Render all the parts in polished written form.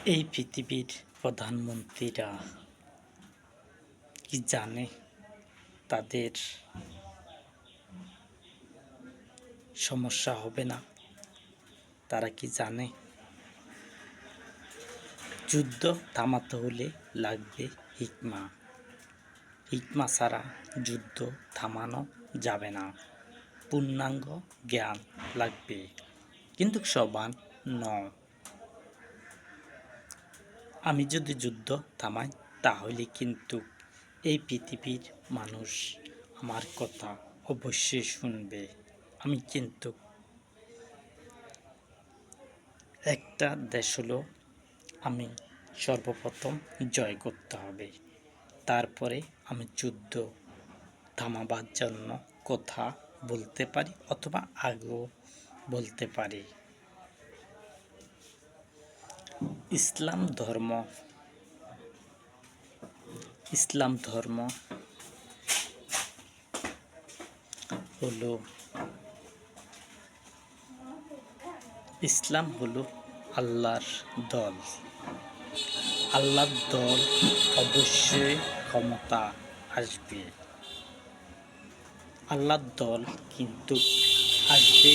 এই পৃথিবীর প্রধানমন্ত্রীরা কি জানে তাদের সমস্যা হবে না? তারা কি জানে যুদ্ধ থামাতে হলে লাগবে হিকমা? হিকমা ছাড়া যুদ্ধ থামানো যাবে না। পূর্ণাঙ্গ জ্ঞান লাগবে, কিন্তু সমান নয়। আমি যদি যুদ্ধ থামাই তাহলে কিন্তু এই পৃথিবীর মানুষ আমার কথা অবশ্যই শুনবে। আমি কিন্তু একটা দেশ হলো আমি সর্বপ্রথম জয় করতে হবে, তারপরে আমি যুদ্ধ থামাবার জন্য কথা বলতে পারি অথবা আগেও বলতে পারি। ইসলাম ধর্ম হলো ইসলাম হলো আল্লাহর দল। আল্লাহর দল অবশ্যই ক্ষমতা আসবে। আল্লাহর দল কিন্তু আসবে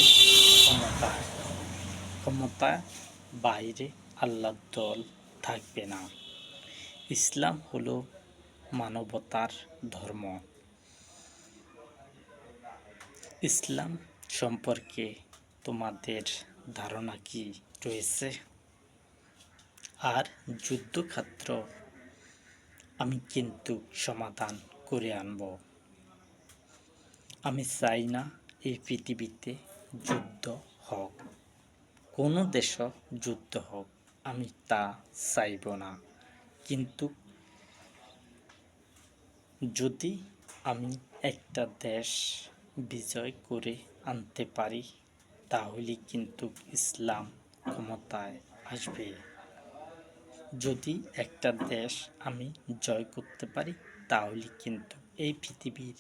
ক্ষমতা বাইরে আল্লাহর দল থাকবে না। ইসলাম হলো মানবতার ধর্ম। ইসলাম সম্পর্কে তোমাদের ধারণা কি রয়েছে? আর যুদ্ধক্ষেত্র আমি কিন্তু সমাধান করে আনব। আমি চাই না এই পৃথিবীতে যুদ্ধ হোক, কোনো দেশ যুদ্ধ হোক, আমি তা চাইব না। কিন্তু যদি আমি একটা দেশ বিজয় করে আনতে পারি তাহলে কিন্তু ইসলাম ক্ষমতায় আসবে। যদি একটা দেশ আমি জয় করতে পারি তাহলে কিন্তু এই পৃথিবীর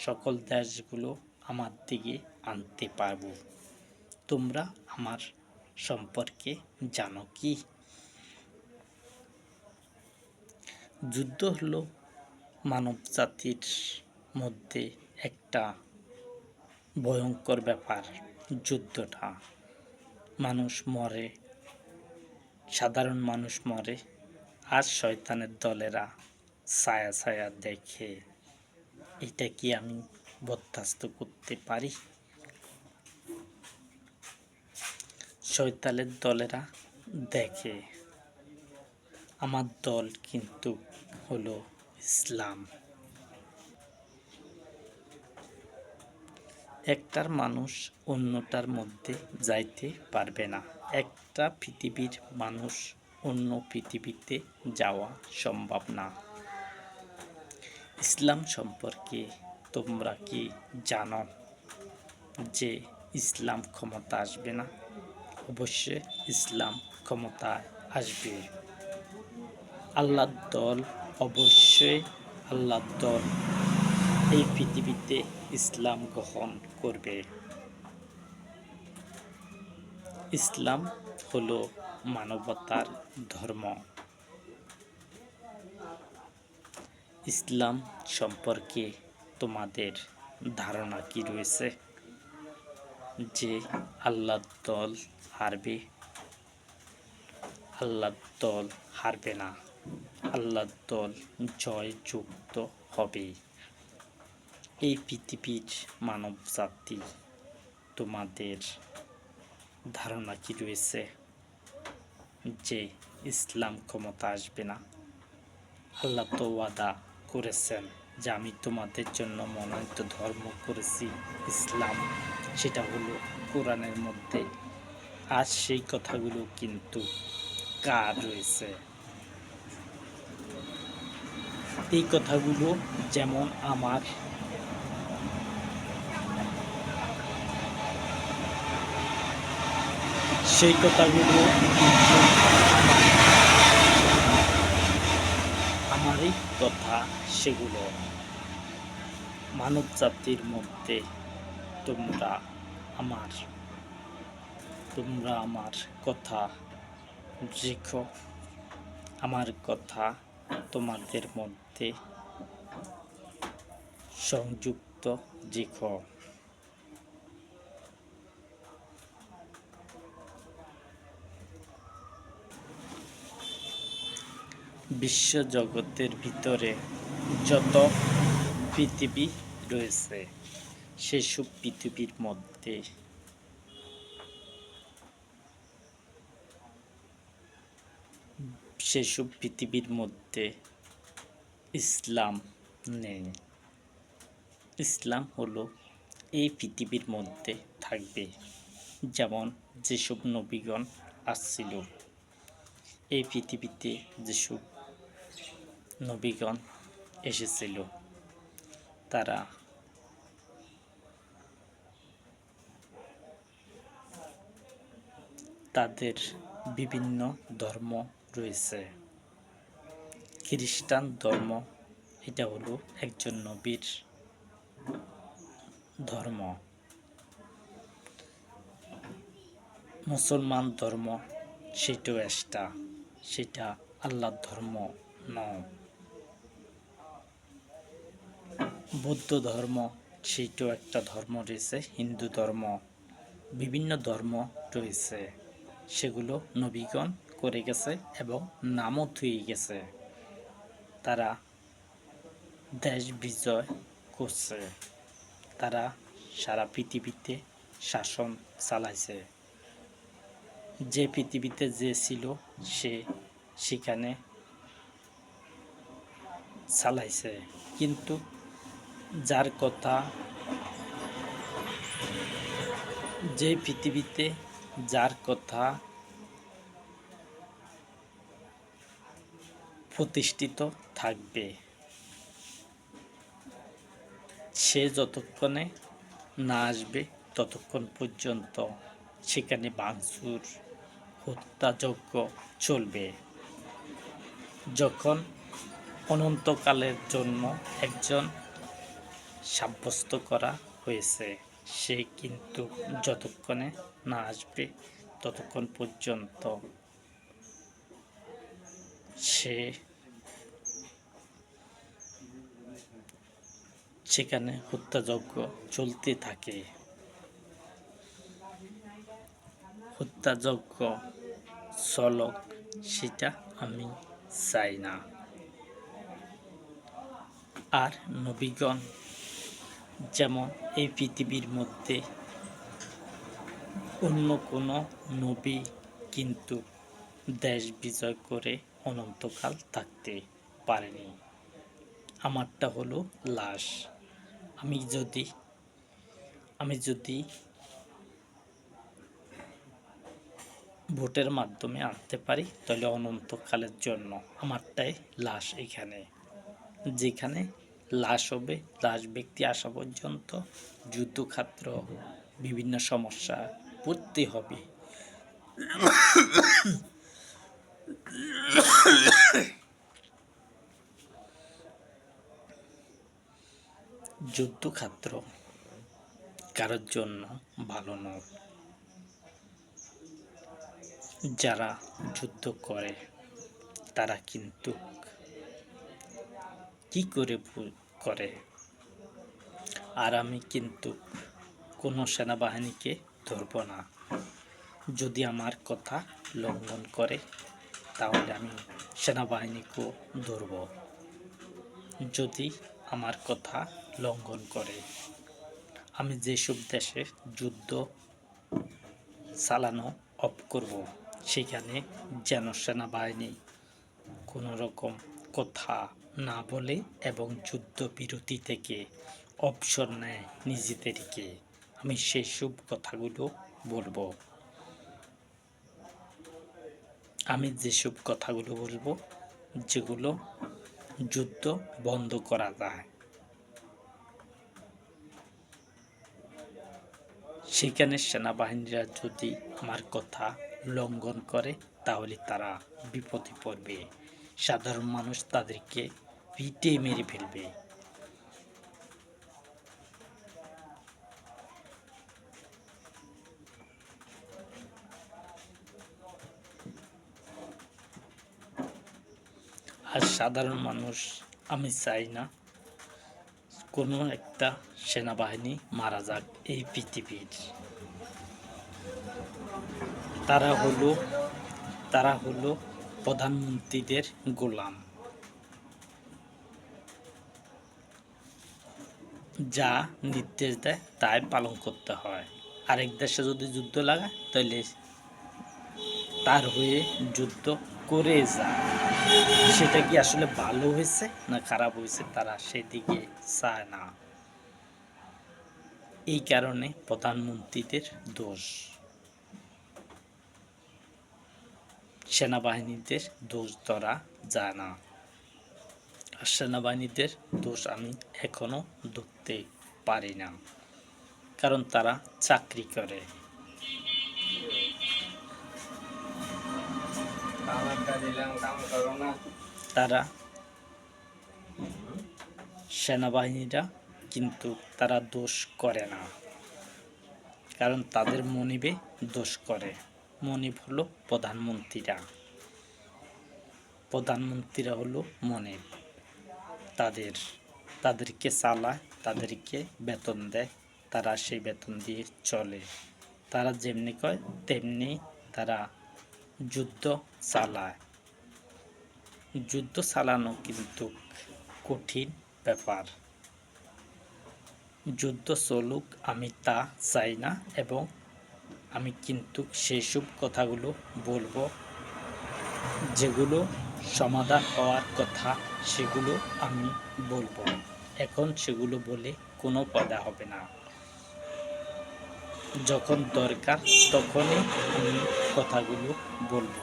সকল দেশগুলো আমার দিকে আনতে পারবো। তোমরা আমার সম্পর্কে জানো কি? যুদ্ধ হলো মানব জাতির মধ্যে একটা ভয়ঙ্কর ব্যাপার। যুদ্ধটা মানুষ মরে, সাধারণ মানুষ মরে, আর শয়তানের দলেরা ছায়া দেখে। এটা কি আমি বরদাস্ত করতে পারি? শয়তানের দলেরা দেখে। আমার দল কিন্তু হলো ইসলাম। একটার মানুষ অন্যটার মধ্যে যাইতে পারবে না। একটা পৃথিবীর মানুষ অন্য পৃথিবীতে যাওয়া সম্ভব না। ইসলাম সম্পর্কে তোমরা কি জানো যে ইসলাম ক্ষমতা আসবে না? অবশ্যই ইসলাম ক্ষমতায় আসবে। আল্লাহর দল, অবশ্যই আল্লাহর দল এই পৃথিবীতে ইসলাম গ্রহণ করবে। ইসলাম হলো মানবতার ধর্ম। ইসলাম সম্পর্কে তোমাদের ধারণা কি রয়েছে? যে আল্লাহর দল হারবে? আল্লাহর দল হারবে না। আল্লাহর দল জয়যুক্ত হবে। এই পৃথিবীর মানব জাতি, তোমাদের ধারণা কি রয়েছে যে ইসলাম ক্ষমতা আসবে না? আল্লাহ তো ওয়াদা করেছেন যে আমি তোমাদের জন্য মনোনীত ধর্ম করেছি ইসলাম, সেটা হলো কোরআনের মধ্যে। আর সেই কথাগুলো কিন্তু কার রয়েছে? এই কথাগুলো যেমন আমার, সেই কথাগুলো আমারই কথা। সেগুলো মানব জাতির মধ্যে তোমরা আমার কথা রেখো, আমার কথা তোমাদের মধ্যে সংযুক্ত রেখো। বিশ্বজগতের ভিতরে যত পৃথিবী রয়েছে সেসব পৃথিবীর মধ্যে ইসলাম নেই। ইসলাম হলো এই পৃথিবীর মধ্যে থাকবে। যেমন যেসব নবীগণ আসছিল, এই পৃথিবীতে যেসব নবীগণ এসেছিল তারা তাদের বিভিন্ন ধর্ম রয়েছে। খ্রিস্টান ধর্ম, এটা হলো একজন নবীর ধর্ম। মুসলমান ধর্ম সেটাও একটা, সেটা আল্লাহর ধর্ম নয়। বৌদ্ধ ধর্ম সেটাও একটা ধর্ম রয়েছে। হিন্দু ধর্ম, বিভিন্ন ধর্ম রয়েছে, সেগুলো নবীগণ করে গেছে এবং নামও থুয়ে গেছে। তারা দেশ বিজয় করছে, তারা সারা পৃথিবীতে শাসন চালাইছে। যে পৃথিবীতে যে ছিল সে সেখানে চালাইছে, কিন্তু যার কথা, যে পৃথিবীতে যার কথা প্রতিষ্ঠিত থাকবে, সে যতক্ষণে না আসবে ততক্ষণ পর্যন্ত সেখানে ভাঙচুর, হত্যাযজ্ঞ চলবে। যখন অনন্তকালের জন্য একজন সাব্যস্ত করা হয়েছে, সে কিন্তু যতক্ষণে না আসবে ততক্ষণ পর্যন্ত সে সেখানে হত্যাযজ্ঞ চলতে থাকে। হত্যাযজ্ঞ চলক, সেটা আমি চাই না। আর নবীগণ যেমন এই পৃথিবীর মধ্যে অন্য কোনো নবী কিন্তু দেশ বিজয় করে অনন্তকাল থাকতে পারেনি। আমারটা হলো লাশ। আমি যদি ভোটের মাধ্যমে আনতে পারি তাহলে অনন্তকালের জন্য আমারটাই লাশ। এখানে যেখানে লাশ হবে, লাশ ব্যক্তি আসা পর্যন্ত যুদ্ধক্ষেত্র বিভিন্ন সমস্যা পড়তে হবে। যুদ্ধক্ষেত্র কারোর জন্য ভালো নয়। যারা যুদ্ধ করে তারা কিন্তু কি করে ভুল করে। আর আমি কিন্তু কোনো সেনাবাহিনীকে ধরব না। যদি আমার কথা লঙ্ঘন করে তাহলে আমি সেনাবাহিনীকেও ধরব। যদি আমার কথা লঙ্ঘন করে, আমি যেসব দেশে যুদ্ধ চালানো অফ করব, সেখানে যেন সেনাবাহিনী কোনো রকম কথা না বলে এবং যুদ্ধবিরতি থেকে অবসর নেয় নিজেদেরকে, আমি সেই সব কথাগুলো বলবো। আমি যেসব কথাগুলো বলবো যেগুলো যুদ্ধ বন্ধ করা যায়, সেখানে সেনাবাহিনীরা যদি আমার কথা লঙ্ঘন করে তাহলে তারা বিপদে পড়বে। সাধারণ মানুষ তাদেরকে পিটে মেরে ফেলবে। আর সাধারণ মানুষ আমি চাই না কোনো একটা সেনাবাহিনী মারা যাক এই পৃথিবীর। তারা হলো তারা হলো প্রধানমন্ত্রীদের গোলাম, যা নির্দেশ দেয় তাই পালন করতে হয়। আরেক দেশে যদি যুদ্ধ লাগায় তাহলে তার হয়ে যুদ্ধ করে যায়। সেটা কি আসলে ভালো হয়েছে না খারাপ হয়েছে তারা সেদিকে চায় না। এই কারণে প্রধানমন্ত্রীদের দোষ, সেনাবাহিনীদের দোষ ধরা যায় না। আর সেনাবাহিনীদের দোষ আমি এখনো ধরতে পারি না, কারণ তারা চাকরি করে। তারা সেনাবাহিনীরা কিন্তু তারা দোষ করে না, কারণ তাদের মনিবে দোষ করে। মনিব হলো প্রধানমন্ত্রীরা হলো মনিব। তাদেরকে চালায়, তাদেরকে বেতন দেয়, তারা সেই বেতন দিয়ে চলে। তারা যেমনি কয় তেমনি তারা যুদ্ধ চালায়। যুদ্ধ চালানো কিন্তু কঠিন ব্যাপার। যুদ্ধ চলুক আমি তা চাই না, এবং আমি কিন্তু সেইসব কথাগুলো বলবো যেগুলো সমাধান হওয়ার কথা, সেগুলো আমি বলবো। এখন সেগুলো বলে কোনো ফায়দা হবে না। যখন দরকার তখনই আমি কথাগুলো বলবো।